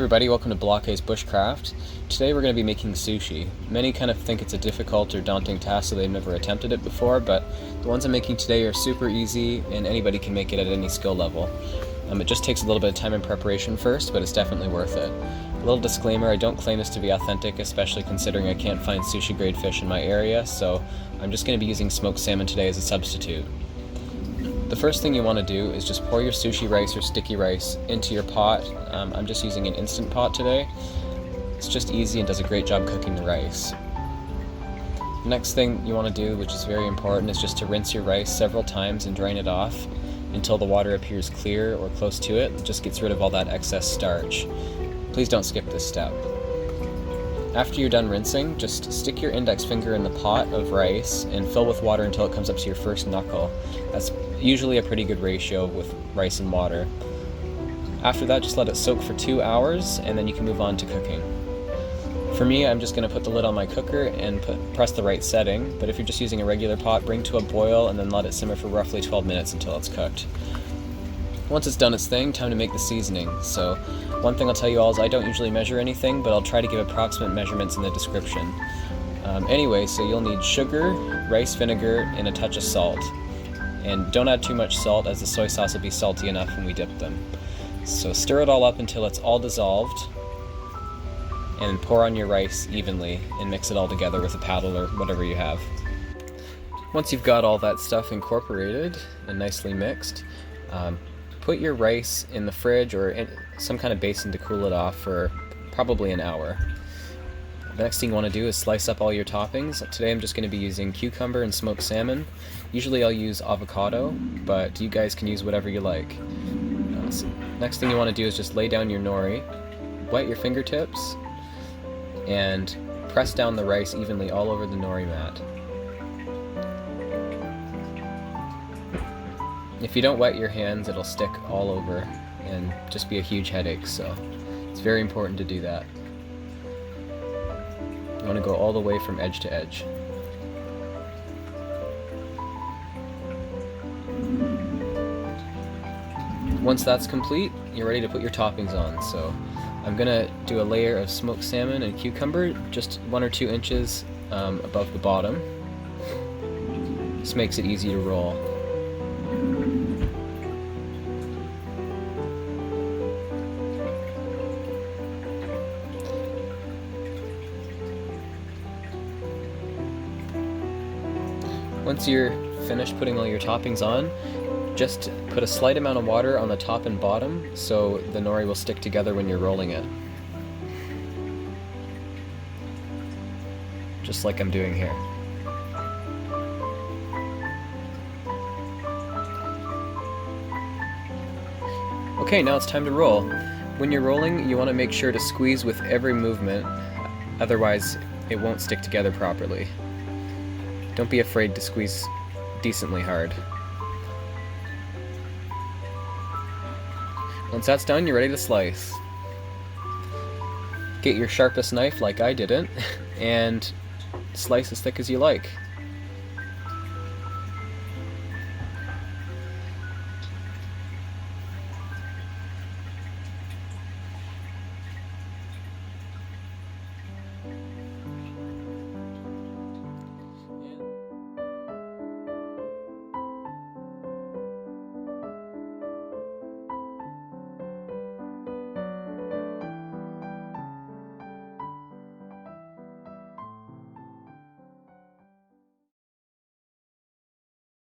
everybody, welcome to Blockade's Bushcraft. Today we're going to be making sushi. Many kind of think it's a difficult or daunting task, so they've never attempted it before, but the ones I'm making today are super easy and anybody can make it at any skill level. It just takes a little bit of time and preparation first, but it's definitely worth it. A little disclaimer, I don't claim this to be authentic, especially considering I can't find sushi grade fish in my area, so I'm just going to be using smoked salmon today as a substitute. The first thing you want to do is just pour your sushi rice or sticky rice into your pot. I'm just using an Instant Pot today. It's just easy and does a great job cooking the rice. The next thing you want to do, which is very important, is just to rinse your rice several times and drain it off until the water appears clear or close to it. It just gets rid of all that excess starch. Please don't skip this step. After you're done rinsing, just stick your index finger in the pot of rice and fill with water until it comes up to your first knuckle. That's usually a pretty good ratio with rice and water. After that, just let it soak for 2 hours and then you can move on to cooking. For me, I'm just going to put the lid on my cooker and press the right setting, but if you're just using a regular pot, bring to a boil and then let it simmer for roughly 12 minutes until it's cooked. Once it's done its thing, time to make the seasoning. So one thing I'll tell you all is I don't usually measure anything, but I'll try to give approximate measurements in the description. Anyway, so you'll need sugar, rice vinegar, and a touch of salt. And don't add too much salt, as the soy sauce will be salty enough when we dip them. So stir it all up until it's all dissolved, and pour on your rice evenly and mix it all together with a paddle or whatever you have. Once you've got all that stuff incorporated and nicely mixed, put your rice in the fridge or in some kind of basin to cool it off for probably an hour. The next thing you want to do is slice up all your toppings. Today I'm just going to be using cucumber and smoked salmon. Usually I'll use avocado, but you guys can use whatever you like. Next thing you want to do is just lay down your nori, wet your fingertips, and press down the rice evenly all over the nori mat. If you don't wet your hands, it'll stick all over and just be a huge headache, so it's very important to do that. You want to go all the way from edge to edge. Once that's complete, you're ready to put your toppings on. So I'm gonna do a layer of smoked salmon and cucumber, just 1 or 2 inches above the bottom. This makes it easy to roll. Once you're finished putting all your toppings on, just put a slight amount of water on the top and bottom so the nori will stick together when you're rolling it. Just like I'm doing here. Okay, now it's time to roll. When you're rolling, you want to make sure to squeeze with every movement, otherwise it won't stick together properly. Don't be afraid to squeeze decently hard. Once that's done, you're ready to slice. Get your sharpest knife like I didn't, and slice as thick as you like.